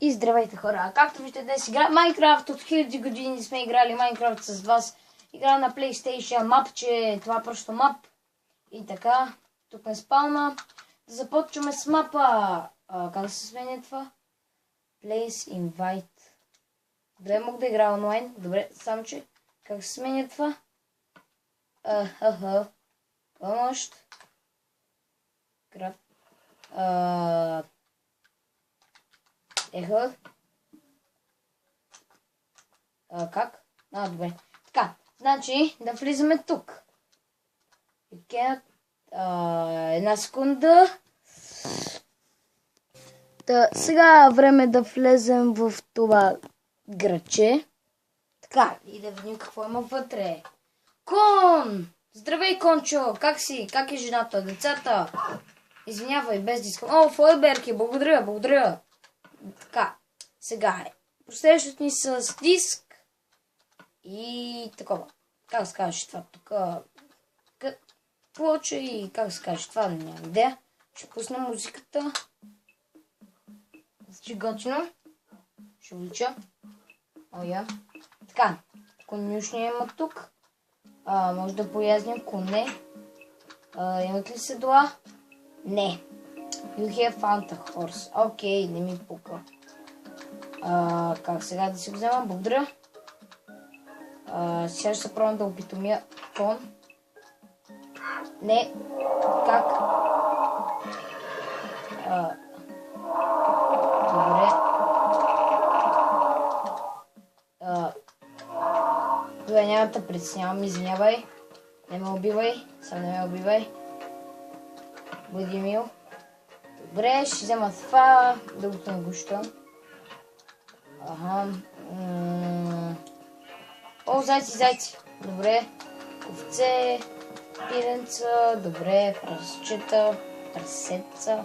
И здравейте хора! Както виждате, днес игра Майнкрафт. От хиляди години сме играли Майнкрафт с вас. Игра на PlayStation мапче. Това е просто мап. И така, тук е спална. Да започваме с мапа. Как се сменя това? Place Invite. Добре, мога да игра онлайн. Добре, само че как се сменя това? Помощ. Граб. Ехо. Как? Добре. Така, значи да влизаме тук. Една секунда. Сега е време да влезем в това граче. Така, и да видим какво има вътре. Кон! Здравей, Кончо! Как си? Как е жената? Децата? Извинявай, без диск. Фойберки, благодаря. Така, сега е. Посрещат ни с диск и такова. Как се каже това тук? Плоча и как се каже това? Няма идея. Ще пусна музиката. Звучи готино. Ще увелича. Така, конюшня има тук. Може да поясним коне. Имат ли седла? Не. You have found a horse. Окей, не ми пука. Как сега да си го взема? Благодаря. Сега ще се пробвам да опитомя кон. Не. Как? Добре. Добре, няма да притеснявам, извинявай. Не ме убивай. Сам не ме убивай. Бъди мил. Добре, ще взема това. Дългото не гуща. Зайци. Добре. Овце. Пиренца. Добре. Прасчета. Прасеца.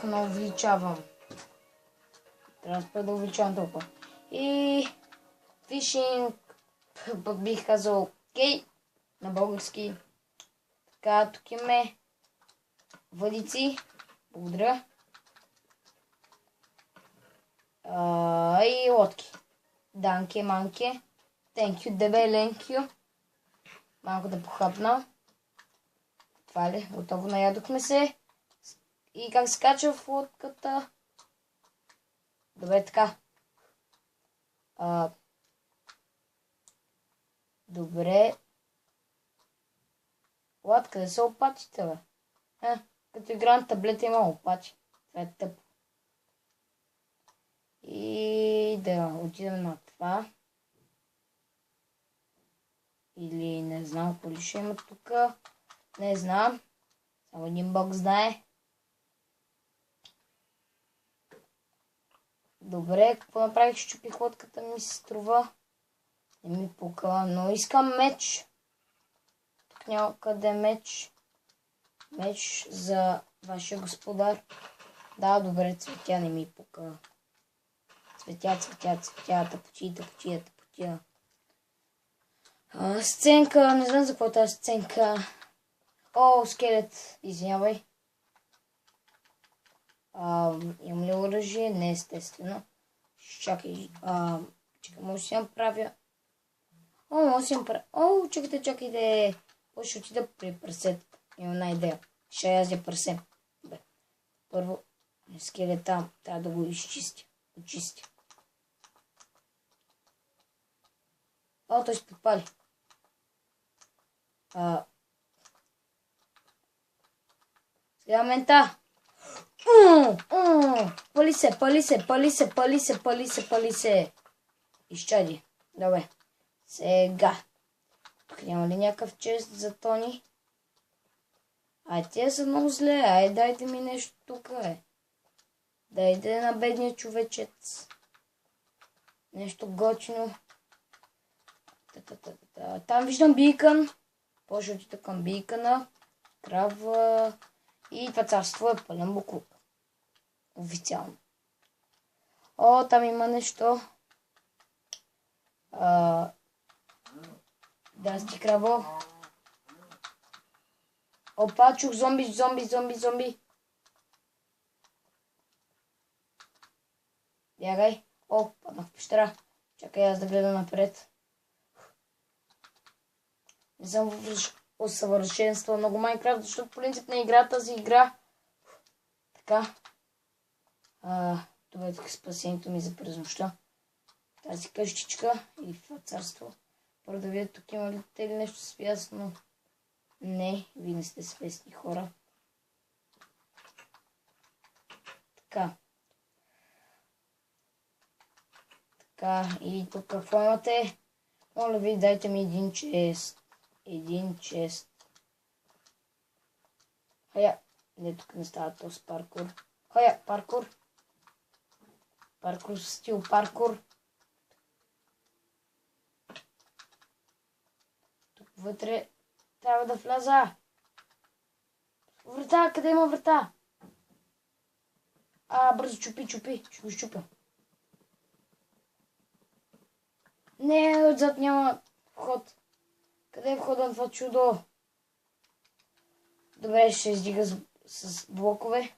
Не увеличавам. Трябва да увеличавам толкова. И фишинг. Бих казал окей. На български. Така, тук имаме въдици. Благодаря. И лодки. Данке, манке. Thank you, дебеленкю. Малко да похапна. Това ли? Готово, наядохме се. И как се качва в лодката? Добре, така. Добре. Къде са опачите, бе? Като игра на таблета има опачи. Това е тъпо. И да отидем на това. Или не знам какво ли ще има тук. Не знам. Само един бог знае. Добре, какво направих? Щупих лодката, ми се струва. Не ми пука, но искам меч. Тук няма къде меч. Меч за вашия господар. Да, добре, цветя не ми пука. Цветя, тъпотия. Сценка, не знам за какво тази сценка. Скелет, извинявай. Имам ли оръжие? Не, естествено. Чакай, може да си направя. Чакайте. Ще отида при прасетата. Имам една идея. Ще язя прасе. Първо, скелета трябва да го изчистя. Очистя. Той се подпали. Сега мента. Пали се. Изчади. Добре. Сега. Тук няма ли някакъв чест за Тони? Тия са много зле. Дайте ми нещо тук, Дайте на бедния човечец. Нещо готино. Там виждам бийкън. После отида към бийкъна. Крава. И това царство е пълен буклук. Официално. Там има нещо. Здрасти, краво. Опа, чух зомби. Бягай. О, паднах в пещера. Чакай аз да гледам напред. Не съм усъвършенствал много Майнкрафт, защото по принцип не игра тази игра. Така. Това е спасението ми за през нощта. Тази къщичка и в царство. Първо да видя тук има ли те или нещо свясно. Не, вие не сте свестни хора. Така. Така, и тук какво имате? Моля ви, дайте ми един чест. Един чест. Хая, не, тук не става този паркур. Хая, паркур. Паркур, стил паркур. Тук вътре трябва да вляза. Врата, къде има врата? Бързо чупи. Ще го щупя. Не, отзад няма вход. Къде е входа на това чудо? Добре, ще издига с блокове.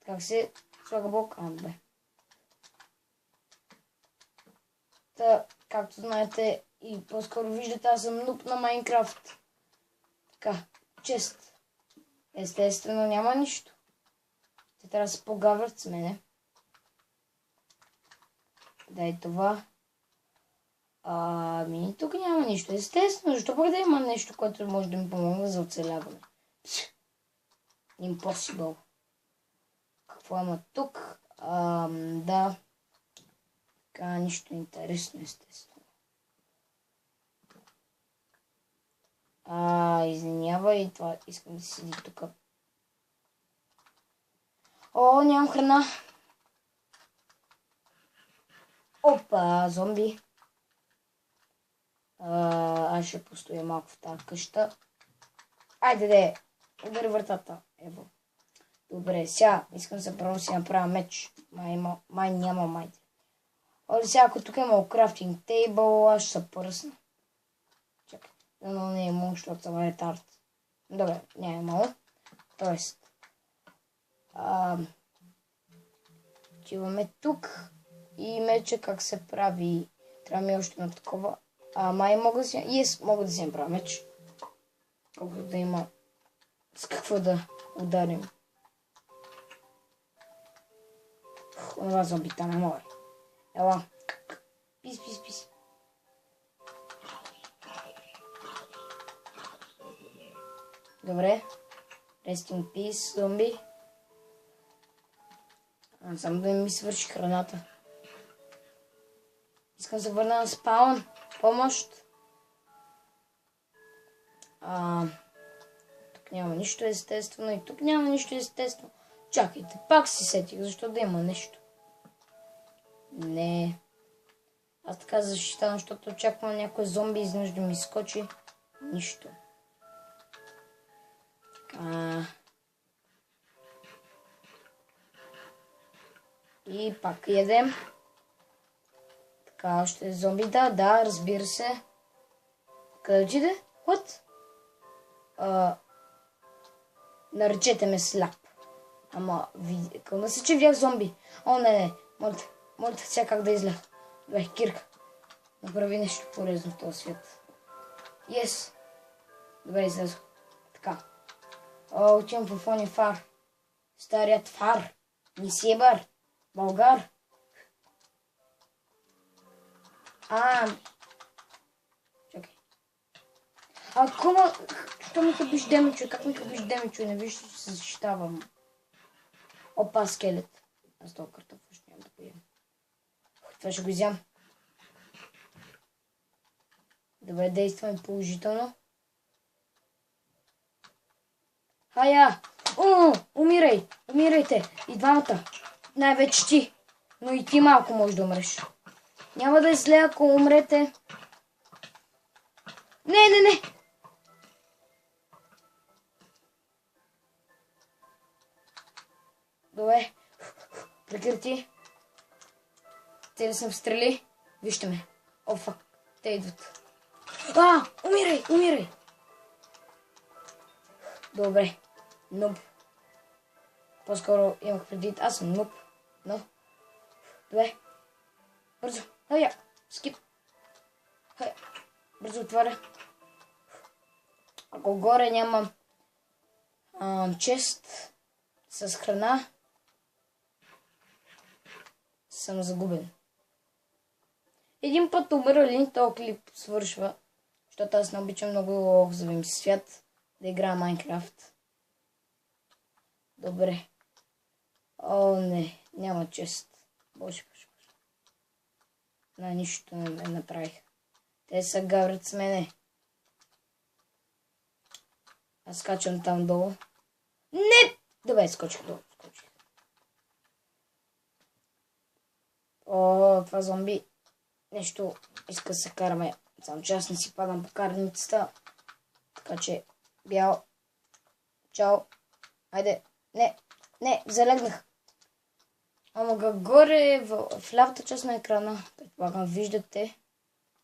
Как се слага блок? Добре. Та, както знаете и по-скоро виждате, аз съм нуб на Майнкрафт. Така, чест. Естествено няма нищо. Те трябва да се погаврят с мене. Дай това. Тук няма нищо. Естествено, защо пък да има нещо, което може да ми помогне за оцеляване? Impossible. Какво има тук? Да. Така, нищо интересно, естествено. Извинявай, това искам да седи тук. О, нямам храна. Опа, зомби. Аз ще постоя малко в тази къща. Айде, удари вратата. Ево. Добре, сега искам да се първо си направя меч. Май няма майде. Оли сега, ако тук има крафтинг тейбъл, аз ще се пръсна. Чакай, но не е имало, защото съм ретард. Добре, не е имало. Тоест, отиваме тук и меча как се прави. Трябва ми още на такова. Май мога да си... мога да си направя меч. Колкото да има с какво да ударим. Това зомбита не може. Ела. Пис. Добре. Rest in peace, зомби. Само да ми свърши храната. Искам да се върна на спаун. Помощ. Тук няма нищо естествено и тук няма нищо естествено. Чакайте, пак си сетих, защо да има нещо. Не. Аз така защитавам, защото очаквам някой зомби изнъж да ми скочи. Нищо. Така. И пак ядем. Така, още зомби. Да, разбира се. Къде отиде? What? Наречете ме сляп. Ама, кълна се, че видях зомби. О, не. Моля сега как да излях. Добре, Кирка. Направи нещо полезно в този свят. Yes. Добре, излязох. Така. Отивам в ония фар. Старият фар. Нисебър. Българ. Чакай. Що ми хъбиш демичо? Как ми хъбиш демичо? Не виж, че се защитавам. Опа, скелет. Аз този картоф още няма да го ям. Това ще го изям. Добре, действаме положително. Хая! Умирайте! И двамата. Най-вече ти. Но и ти малко можеш да умреш. Няма да изле, ако умрете. Не! Добре. Прекрати. Те да съм в стрели. Вижте ме. О, фак. Те идват. Умирай! Добре. Нуб. По-скоро имах предвид. Аз съм нуб. Но. Добре. Бързо. Хайя. Скип. Хайя. Бързо отваря. Ако горе нямам чест с храна, съм загубен. Един път умрали, този клип свършва, защото аз не обичам много за ми свят да играя Майнкрафт. Добре. О, не, няма чест. Боже. Нищо не направих. Те са гаврят с мене. Аз скачам там долу. Не! Добре, скочих долу. О, това зомби. Нещо иска да се караме. Само че аз не си падам по карницата. Така че, бял. Чао. Айде. Не, залегнах. Ама горе в лявата част на екрана, предполагам, виждате,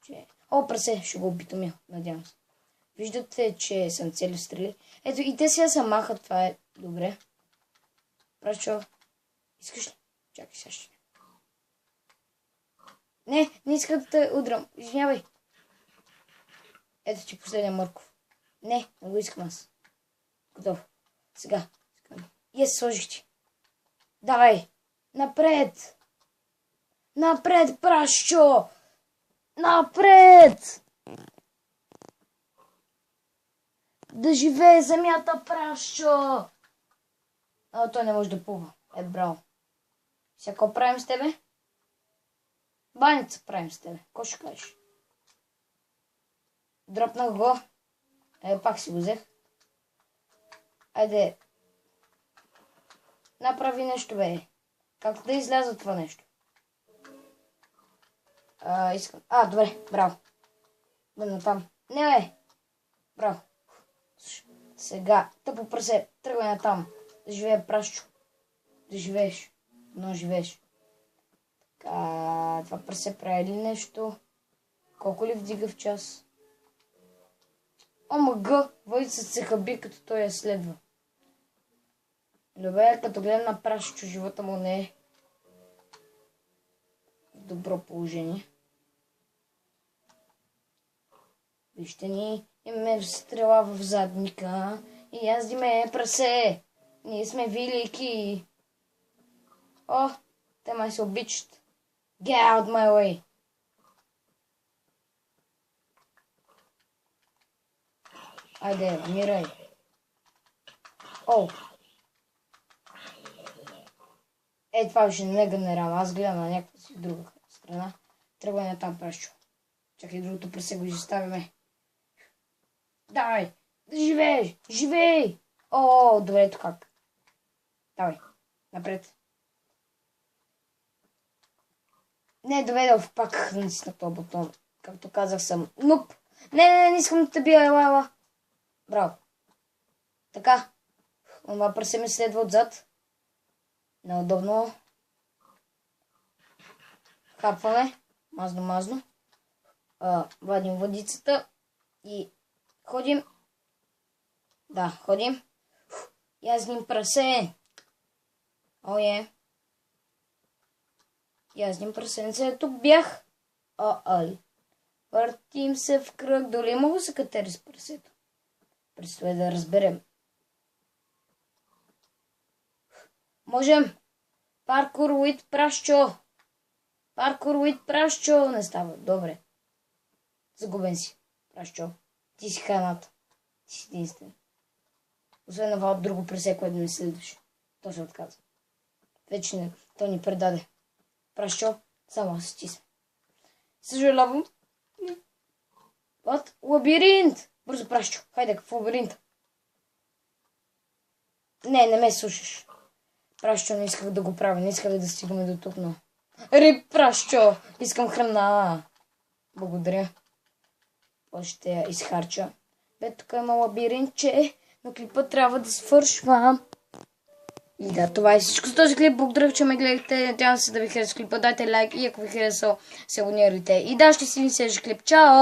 че... О, прасе, ще го опитам, надявам се. Виждате, че съм цели стрели. Ето, и те сега се махат, това е добре. Прачо, искаш ли? Чакай сега ще. Не иска да те удрам. Извинявай. Ето ти последния мърков. Не го искам аз. Готов. Сега. Сложих ти. Давай. Напред. Напред, прашчо. Напред. Да живее земята, прашчо. Той не може да плува. Браво. Сега какво правим с тебе? Баница правим с тебе. Ко ще кажеш? Дропнах го. Пак си го взех. Айде. Направи нещо, бе. Как да изляза това нещо? Искам. Добре. Браво. Бъдна там. Не, бе. Браво. Сега. Тъпо прасе. Тръгвай на там. Да живее, прашчо. Да живееш. Но живееш. Това прасе прави ли нещо? Колко ли вдига в час? Омага! Въйцът се хаби, като той я следва. Добре, като гледам на прашчо, живота му не е в добро положение. Вижте ни, имаме стрела в задника и аз диме прасе. Ние сме велики. О, те май се обичат. Get out my way. Айде, умирай. О! Това ще не е генерал. Аз гледам на някаква си друга страна. Тръгвай на там, прашчо. Чакай, другото пресе го изставяме. Давай! Да живееш! Живей! О, добре, ето как. Давай, напред. Не, доведох пак на този бутон. Както казах съм. Нуп! Не искам да те бия, ела. Браво. Така. Това прасе ми следва отзад. Неудобно. Хапваме. Мазно. Вадим водицата. И ходим. Да, ходим. Язним прасе. Ое. Язним прасенце. Тук бях. Въртим се в кръг. Дали мога да се катери с прасето? Предстои да разберем. Можем. Паркур уит прашчо. Не става. Добре. Загубен си. Прашчо. Ти си храната. Ти си единствен. Освен на това друго пресе, което не следваше. То се отказа. Вече не. То ни предаде. Прашчо. Само аз ти сме. Съжалявам. Вот. Лабиринт. Бързо, прашчо. Хайде, в лабиринта. Не ме слушаш. Прашчо, не исках да го правя. Не исках да стигаме до тук, но... прашчо! Искам храна. Благодаря. Ще я изхарча. Тук има лабиринтче, но клипът трябва да свършва. И да, това е всичко за този клип. Благодаря, че ме гледахте. Надявам се да ви хареса клипа. Дайте лайк и ако ви хареса, се абонирайте. И да, ще си ви следващия клип. Чао!